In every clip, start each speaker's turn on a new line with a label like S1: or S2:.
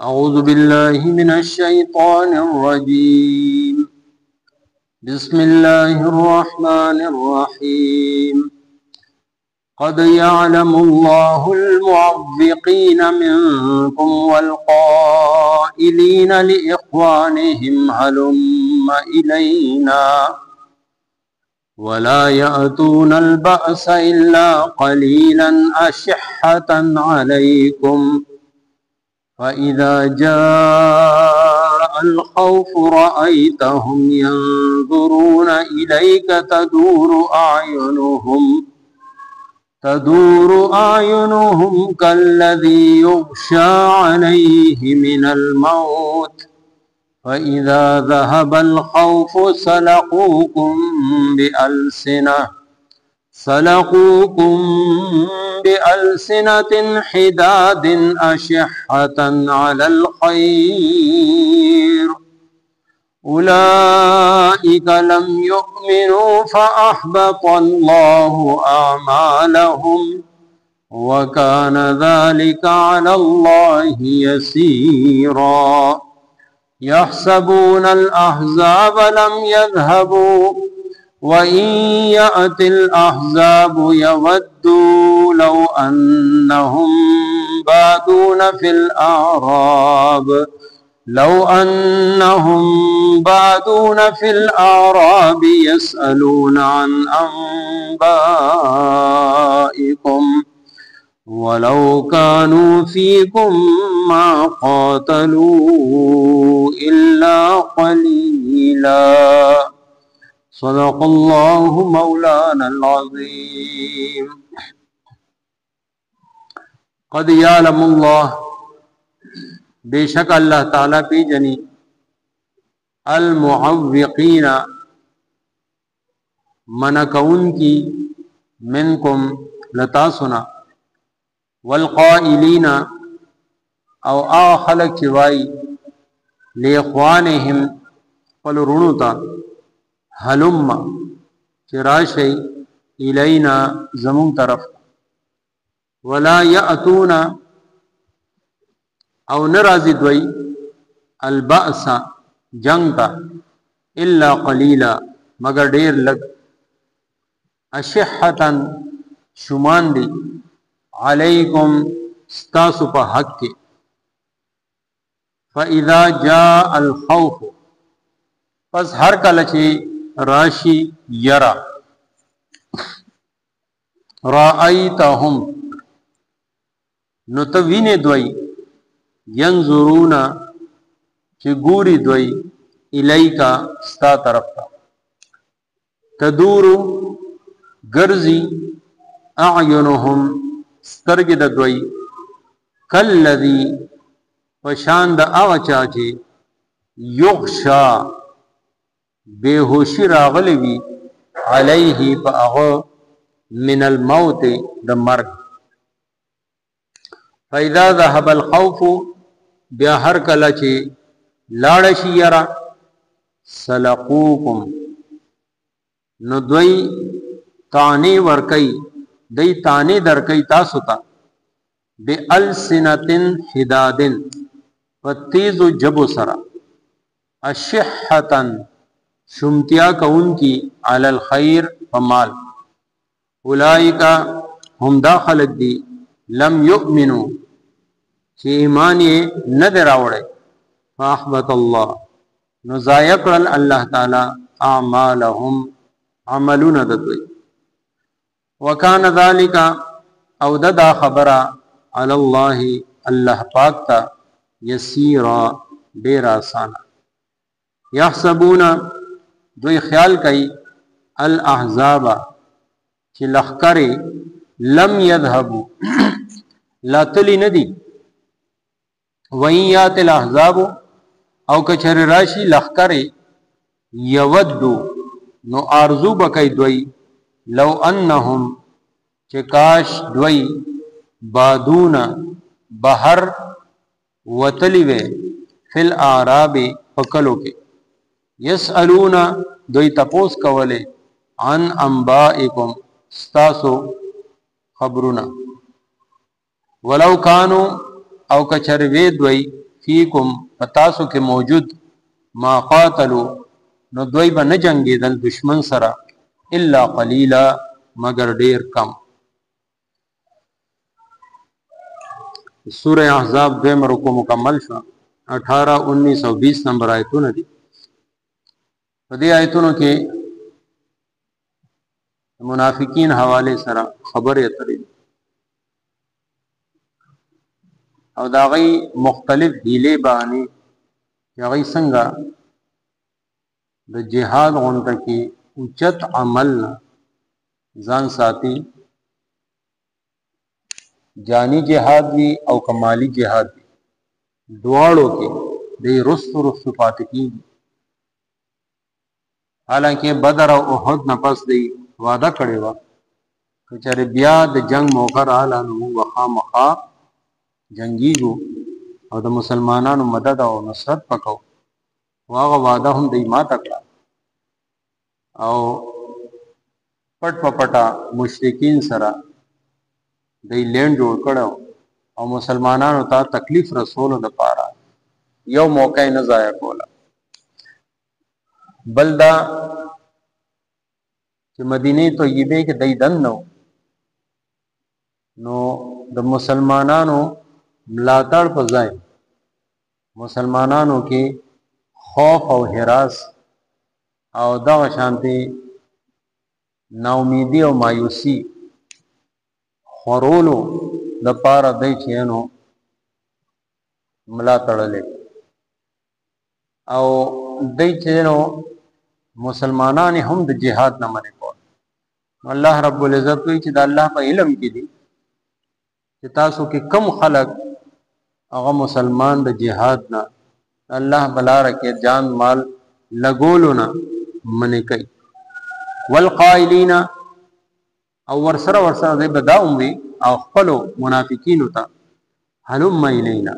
S1: अऊज़ु बिल्लाहि मिनश्शैतानिर्रजीम। बिस्मिल्लाहिर्रहमानिर्रहीम। क़द यअलमुल्लाहुल मुअव्विक़ीना मिनकुम वल क़ाइलीना लिइख़वानिहिम हलुम्मा इलैना वला यअतूनल बअस इल्ला क़लीलन अशिह्हतन अलैकुम फ़इज़ा जाअल ख़ौफ़ु रअयतहुम यंज़ुरून इलैक तदूरु अयुनुहुम कल्लज़ी युग़शा अलैहि मिनल मौत फ़इज़ा ज़हबल ख़ौफ़ु सलक़ूकुम बिअल्सिनतिन हिदादिन अशिह्हतन अलल ख़ैर उलाइका लम युमिनू फ़अहबतल्लाहु अअमालहुम व कान ज़ालिका अलल्लाहि यसीरा। यहसबूनल अहज़ाब लम यज़हबू व इन यअतिल अहज़ाबु यवद्दू लौ अन्नहुम बादून फिल आराब यसअलून अन अंबाइकुम वलौ कानू फीकुम मा क़ातलू इल्ला क़लीला। सदक़ल्लाहु मौलानल अज़ीम। क़द यअलमुल्लाह, बेशक अल्लाह ताला पे जनी, अल मुअव्विक़ीना मना कौन की, मिनकुम लता सुना, वल क़ाइलीना औ आ खलक चिवाई, लिइख़वानिहिम पल रुणुता, हलुम्मा चिराशै, इलैना ज़मुन तरफ, वला यअतूना औ नराज़ी द्वई, अलबअसा जंग का, इल्ला क़लीला मगर डेर लग, अशिह्हतन शुमांदी, अलैकुम स्तासु पा हक के, फ़इज़ा जाअल ख़ौफ़ पस हर कलचे राशि यरा, रअयतहुम नुतवीने द्वई, यंजुरूना चिगूरी द्वई, इलैका स्ता तरफ का, तदूरु गर्जी, अयुनुहुम स्तरगिद द्वई, कल्लज़ी पशांद आवचाचे, युग़शा बेहोशी रागलवी, अलैहि पअग़ मिनल मौत द मर्ग, फ़इज़ा ज़हबल ख़ौफ़ु ब्या हर कलचे लाड़शी यरा, सलक़ूकुम नुद्वई ताने वर्कई, दई ताने दरकई तासुता, बिअल्सिनतिन हिदादिन पत्तीज़ु जबु सरा, अशिह्हतन शुमतिया कौन की, अलल खैर फमाल, उलाइका हुमदा खलक दी, लम युमिनु चे ईमान ये न दरावड़े, फ़अहबतल्लाह नुज़ाया करल अल्लाह ताला आमालहुम अमलुन दत्वई, व कान ज़ालिका औ ददा खबरा, अलल्लाहि अल्लाह पाक ता, यसीरा डेर आसाना। यहसबूना दुई ख्याल कई, अल अहज़ाबा कि लखकरे, लम यज़हबू लातली नदी, वहीं यातिल अहज़ाबु औ कचर राशि लखकरे, यवद्दू नो आरजू बकई द्वई, लौ अन्नहुम चिकाश द्वई, बादूना बहर वतलिवे, फिल आराबे पकलो के, यसअलूना द्वई तपोस कवले, अन अंबाइकुम स्तासो खबरुना, वलौ कानु औ कचर वे द्वई, فیکم پتاسو کې موجود ما قاتلو نو دوی به نه جنگیدل دشمن سره الا قلیلا مگر ډیر کم. سورہ احزاب دویم رکو مکمل شو. 18 19 اور 20 نمبر آیتونه دي. په دې آیتونو کې منافقین حواله سره خبرې اترې او دا غي مختلف هیله باندې چې غي څنګه د جهاد غونډه کې اوچت عمل ځان ساتي، جانی جهاد وی او کمالی جهاد وی دواړو کې د رسو پاتې کیږي. حالانکه بدر او احد نه پس دی وعده کړی و چې بیا د جنگ موقع رااله نو وخامخا جنگیږو او د مسلمانانو مدد او نصرت پکاو. واغه وعده هم دی ما تکړه او پټ پټا مشرکین سره دی لین جوړ کړو او مسلمانانو ته تکلیف رسول د پاره یو موقع نه ضایع کوله. بلدا چې مدینه طیبه کې دای دن نو د مسلمانانو ملاتړ په ځای مسلمانانو کې خوف او هراس او دا شانتي ناامیدی او مایوسی خورولو د پاره دای چینو ملاتړلې او دای چینو مسلمانان هم د جهاد نه منې کول. الله رب العزت وی چې د الله په علم کې دي چې تاسو کې کم خلق هغه مسلمان د جهاد نه الله بلاره کې جان مال لګولو نه منې کوي. والقائلین او ورسره دې بداوم وی او خپل منافقین ته حلم الینا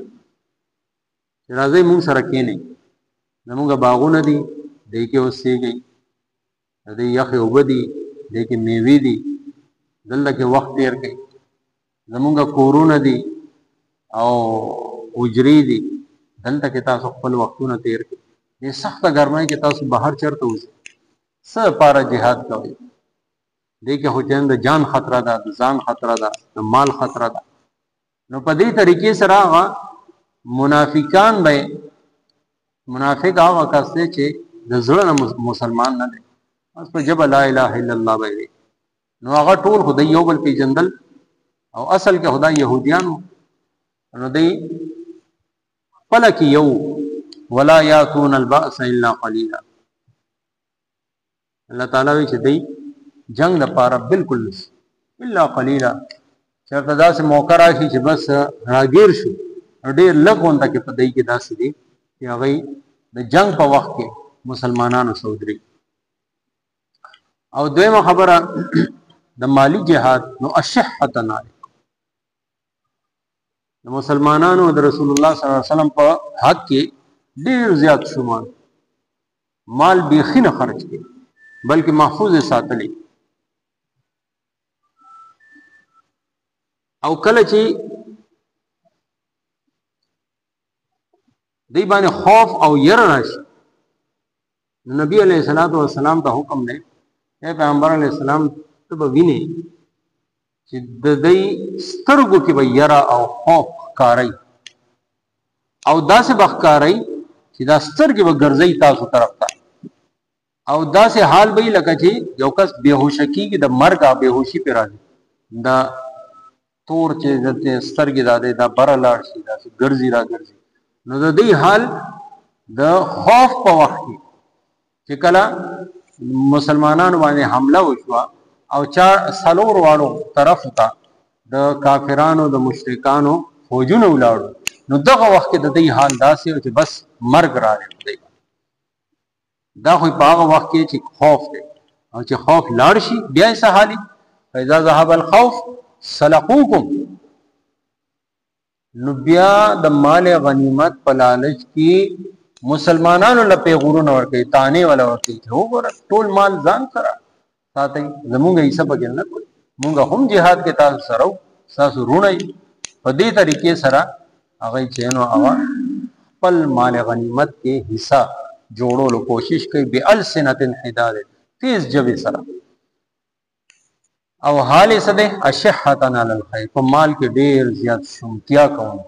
S1: راځي مون سره کېنه زموږ باغونه دي دې کې اوسېږي دې یخ وبدي دې کې میوه دي دلته کې وخت تیر کوي زموږ کورونه دي او اجری دي دلته کې تاسو خپل وختونه تیر کوي. دې سخت ګرمای کې تاسو بهر چرته وځي سره پارا جهاد کوي. دې کې هوچن د جان خطر ده، د ځان خطر ده، د مال خطر ده. نو په دې طریقې سره هغه منافقان به منافق هغه کس دی چې د زړه مسلمان نه دی بس په جبه لا اله الا الله به نو هغه ټول خدای یو بل پیژندل او اصل کې خدای يهوديانو نو دی خپل کې یو ولا یاتون الباس الا قليلا. الله تعالی وی چې دی جنگ لپاره بالکل الا قليلا چرته داسې موقع راشي چې بس راګیر شو ډېر لږون تک په دای کې داسې دي چې هغه د جنگ په وخت کې مسلمانانو سودري. او دویمه خبره د مالی جهاد نو اشحتن د مسلمانانو د رسول الله صلی الله علیه وسلم په حق کې ډېر زیات شومان مال بیخي نه خرج کړي بلکې محفوظ ساتلي. او کله چې دی باندې خوف او ير راشي نبی علیہ الصلوۃ والسلام ته حکم دی اے پیغمبر علیہ السلام ته به ویني چې د دې سترګو کې به ير او خوف کاری او داسې بخکاری چې دا سترګې به ګرځي تاسو طرف ته او داسې حال به لکه چې یو کس بهوش کیږي د مرګ بهوشي پر راځي دا تور چې د سترګې دا بر لاړ شي دا ګرځي را ګرځي. نو د دې حال د خوف په وخت کې چې کله مسلمانانو باندې حمله وشوه او چا سلور والو طرف ته د کافرانو د مشرکانو فوجونه ولاړو نو دغه وخت کې د دې حال داسې چې بس مرګ راځي. دا خو په هغه وخت کې چې خوف دی او چې خوف لاړ شي بیا یې سهالي فاذا ذهب الخوف سلقوکم نو بیا د مال غنیمت په لالچ کې مسلمانانو له پیغورونه ورکړي تانه ولا ورکړي چې وګوره ټول مال ځان سره ساتي زمونږ یې سبا کې نه کوي مونږ هم jihad کې تاسو سره تاسو رونه په دې طریقې سره هغه چینو هغه خپل مال غنیمت کې حصہ جوړولو کوشش کوي بألسنة حداد تیز جبې سره او حال یې څه دی اشحة علی الخیر په مال کې ډیر زیات شومتیا کوي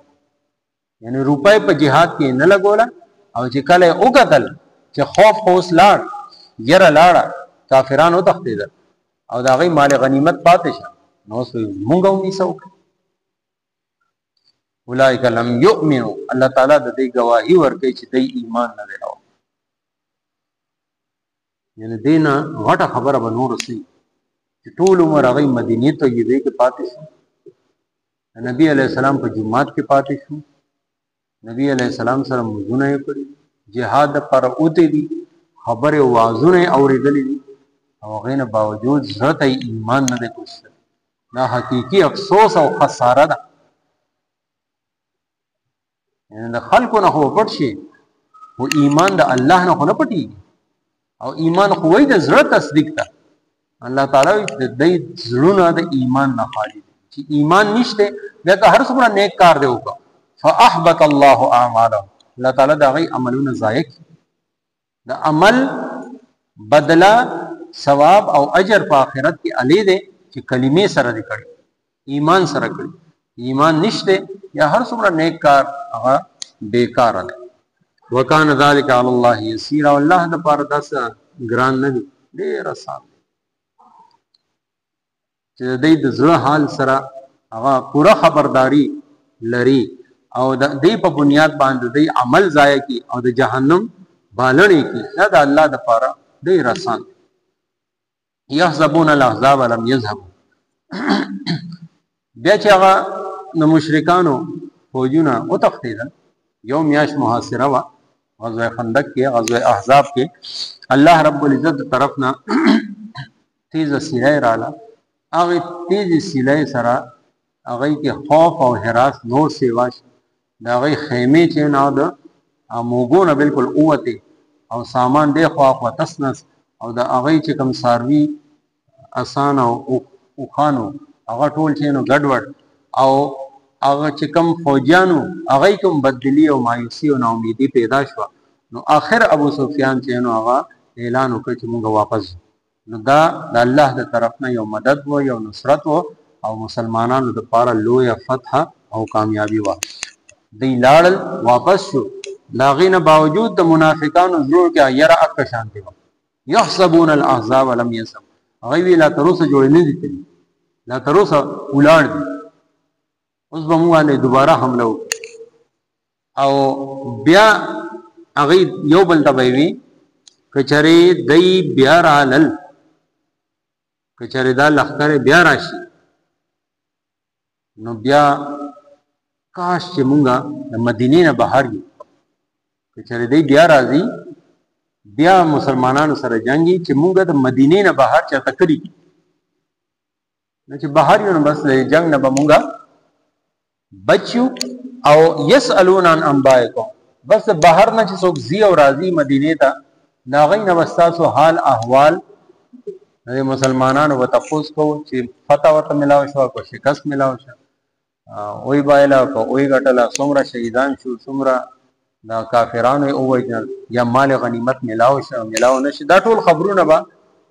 S1: یعنی روپۍ په جهاد کې نه لګوله او چې کله وکتل چې خوف اوس لاړ یره لاړه کافرانو تښتېدل او د هغې مال غنیمت پاتې شه نو اوس مونږ هم نیسه وکړه اولئک لم یؤمنوا الله تعالی د دې ګواهي ورکوي چې دی ایمان نه دی راوړی یعنی دې نه غټه خبره به نور سي چې ټول عمر هغې مدینې طیبې کې پاتې شو نبي علیه السلام په جومات کې پاتې شو نبی علیہ السلام سره مزونه یې کړي جهاد لپاره اوتې دي خبرې وازونه یې اورېدلې دي او هغې نه باوجود زړه ته یې ایمان نه دی کوشتلی دا حقیقي افسوس او خساره ده یعنې د خلکو نه خو پټ شي خو ایمان د الله نه خو نه پټېږي او ایمان خو وایي د زړه تصدیق ده الله تعالی وایي د دوی زړونه د ایمان نه خالي دي چې ایمان نشته بیا که هر څومره نیک کار دی وکړه فاحبط الله اعمالهم الله تعالی دا غي عملونه ضایع کړي د عمل بدلا ثواب او اجر په آخرت کې علی دی چې کلمې سره دی کړي ایمان سره کړي ایمان نشته یا هر څومره نیک کار هغه بیکار دی وکانه ذلک علی الله یسیر او الله د پاره داس ګران نه دی ډیر آسان چې د دې د زړه حال سره هغه پوره خبرداري لري او د دې په بنیاد باندې د عمل ضایع کی او د جهنم بالړې کی دا د الله د پاره ډیر آسان یحسبون الاحزاب لم يذهبوا بیا چې هغه د مشرکانو فوجونه وتښتېدل یو میاشت محاصره وه غزوه خندق کې غزوه احزاب کې الله رب العزت طرف نه تیزه سیلۍ رااله هغې تیزې سیلۍ سره هغې کې خوف او حراس نور سیوا شي د هغې خیمې چې نه د موږو نه بلکل اووتې او سامان دی خوا خوا تس نس او د هغې چې کوم څاروي اسان او اوښانو هغه ټول چې نو ګډوډ او هغه چې کوم فوجیانو هغې کوم بدلي او مایوسي او ناامیدي پیدا شوه نو آخر ابو سفیان چې نو هغه اعلان وکړ چې موږ واپس نو دا د الله د طرف نه یو مدد و یو نصرت و او مسلمانانو د پاره لویه فتح او کامیابی وه دی لاړل واپس شو د هغې نه باوجود د منافقانو زړونو کې یره اکه شانتې وه یحسبون الاحزاب لم یذهبوا هغوی وی لا تر اوسه جوړې نه دي تللي لا تر اوسه ولاړ دي اوس به موږ باندې دوباره حمله وکړو او بیا هغوی یو بل ته به یې وي که چېرې دی بیا رالل که چېرې دا لښکر بیا راشي نو بیا کاش چې مونږه د مدینې نه بهر یو که چېرې دی بیا راځي بیا مسلمانانو سره جنګي چې مونږه د مدینې نه بهر چېرته کړي نو چې بهر یو نو بس د جنګ نه به مونږه بچو او یسألون عن انبائکم بس بهر نه چې څوک ځي او راځي مدینې ته د هغوی نه به ستاسو حال احوال د مسلمانانو به تپوس کوو چې فتح ورته میلاو شوه که شکست میلاو شوه اوی بایله که اوی ګټله څومره شهیدان شو څومره د کافرانو یې ووژنل یا مال غنیمت میلاو شه میلاو نه شي دا ټول خبرونه به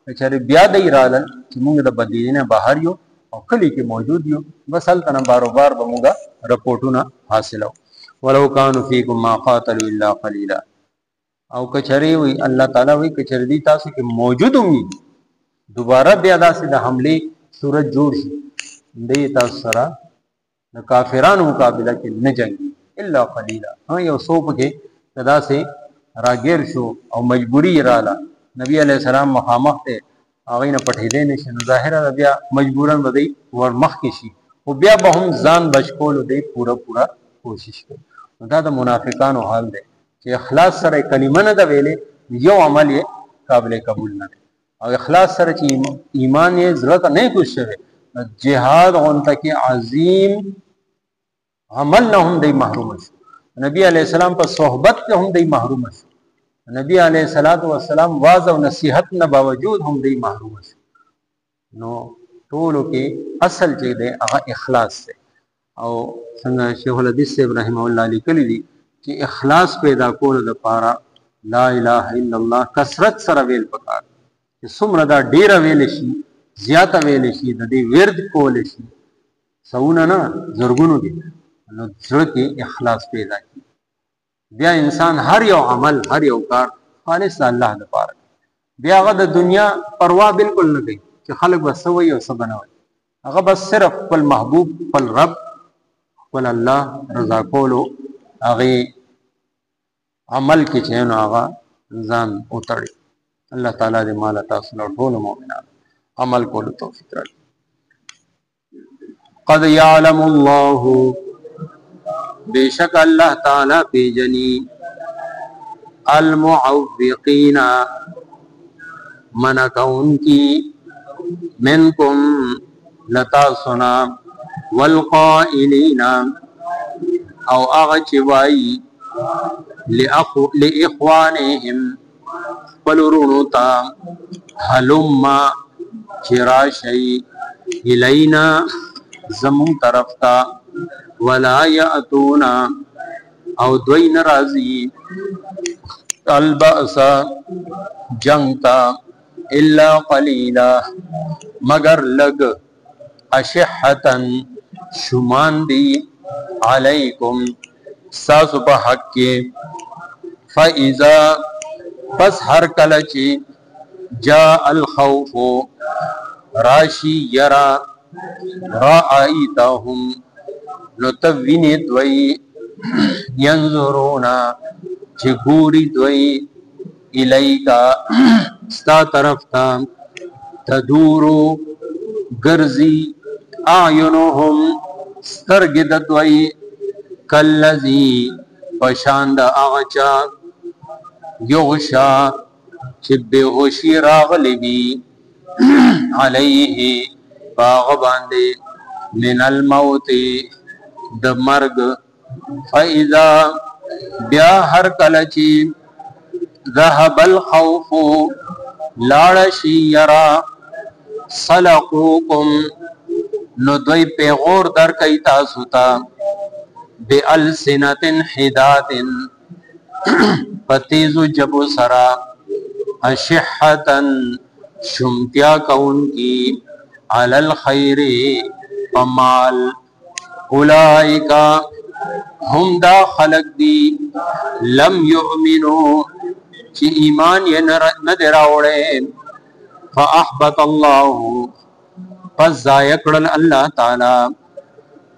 S1: که چېرې بیا دی رالل چې مونږ د مدینې نه بهر یو او کلي کې موجود یو بس هلته نه باروبار به مونږ رپورټونه حاصلو ولو کانوا فیکم ما قاتلوا الا قلیلا او که چېرې وي الله تعالی وایي که چېرې دی تاسو کې موجود هم وي دوباره بیا داسې د حملې صورت جوړ شي دی تاسو سره د کافرانو مقابله کې نه جنګي الا قلیلا یو څو پکې داسې راګیر شو او مجبوري یې راله نبی علیه السلام مخامخ دی هغوی نه پټېدی نه شي نو ظاهره بیا مجبورا به دی ور مخکې شي خو بیا به هم ځان بچ کولو دی پوره کوشش کوي نو دا د منافقانو حال دی چې اخلاص سره کلمه نه ده ویلې یو عمل یې قابل قبول نه دی او اخلاص سره چې ایمان یې زړه ته نه کوز شوی جهاد غونته کې عظیم عمل نه هم دی محروم شو نبی علیه السلام په صحبت کې هم دی محروم شو نبی علیه السلام واعظ او نصیحت نه باوجود هم دی محروم شو نو ټولو کې اصل چې دی هغه اخلاص دی او څنګه شیخ الحدیث صاحب رحمه الله لیکلی دي چې اخلاص پیدا کول د پاره لا اله الا الله کثرت سره ویل پکار چې څومره دا ډیر ویل شي زیاته ویل شي د دې ورد کول شي سونه نه زرګونو دي نو زړه کې اخلاص پیدا کی بیا انسان هر یو عمل هر یو کار خالص الله لپاره بیا هغه د دنیا پروا بالکل نه کوي چې خلک بس وي او څه بنوي هغه بس صرف خپل محبوب خپل رب خپل الله رضا کولو هغه عمل کې چې نو هغه ځان اوتړي الله تعالی دې مال تاسو له ټول مؤمنانو عمل کولو توفیق راکړي قد يعلم الله بشک الله تعالی پیجنی المعوقین منکون کی منکم لتاسنا والقائلین او اغچوائی لإخوانهم فلرونتا حلما چراشی الینا زمون طرفتا ولا یأتونا او دوی نرازی البأسا جنگتا الا قلیلا مگر لگ اشحتا شمان دی علیکم ساسو پا حق کے فَإِذَا پس ہر کلچی جاء الخوف راشی یرا رائیتاہم نتوینی دوئی ینظرونا چی گوری دوئی الیکا ستا طرف تا تدورو گرزی آینوہم سترگد دوئی کلذی پشاند آغچا یغشا چی بے ہوشی راغلی بی علیہ باغ باندے من الموت د مرگ فاذا بیا ہر کلچی ذهب الخوف لاړشی یرا صلقوکم نو دوی پیغور در کئی تاسو تا بألسنت حدات پتیزو جبو سرا اشحتا شمتیا کون کی علی الخیر فمال اولائکا ہم دا خلق دی لم یؤمنو چی ایمان یہ ندراوڑے فاحبط اللہ پس ضائقڑل اللہ تعالی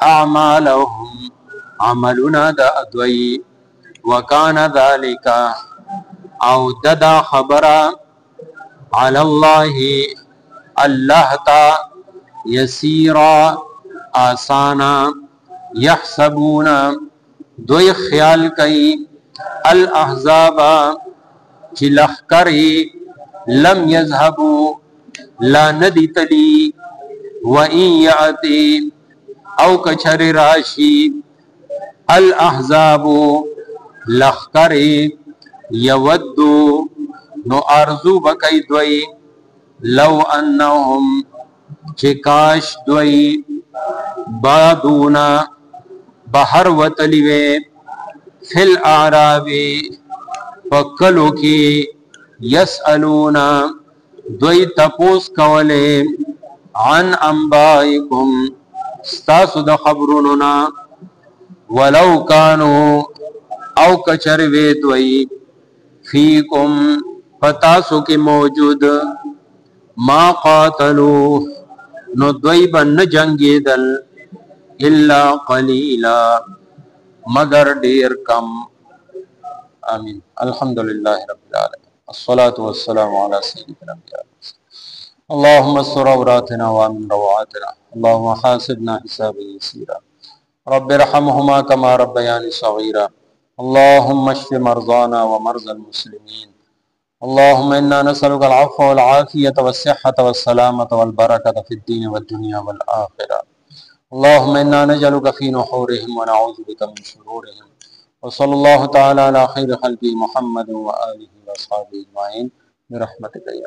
S1: اعمالهم عملنا دا ادوئی وکان ذالکا او ددا خبرا علی اللہ اللہ تا یسیرا آسانا یحسبون دوی خیال کئی الاحزاب چی لخکری لم یذهبو لا ندی تلی وَإِن یعتی او کچھر راشی الاحزاب لخکری یودو نو ارزو بکی دوی لو انہم چکاش دوی بادونا بہر وطلیوے فی الاعرابی فکلو کی یسألونا دوی تپوس کولے عن انبائکم ستاسو دا خبروننا ولو کانو او کچروے دوی فیکم پتاسو کی موجود ما قاتلو نو دوی بن جنگی دل الا قلیلا مگر دیر کم آمین الحمدللہ رب العالمین الصلاة والسلام على سيد الأنبياء اللهم استر عوراتنا وامن روعاتنا اللهم حاسبنا حسابا يسيرا رب ارحمهما كما ربياني صغيرا اللهم اشف مرضانا ومرضى المسلمين اللهم إنا نسألك العفو والعافية والصحة والسلامة والبركة في الدين والدنيا والآخرة اللهم إنا نجعلك في نحورهم ونعوذ بك من شرورهم وصلى الله تعالى على خير خلقه محمد وآله وأصحابه أجمعين برحمتك يا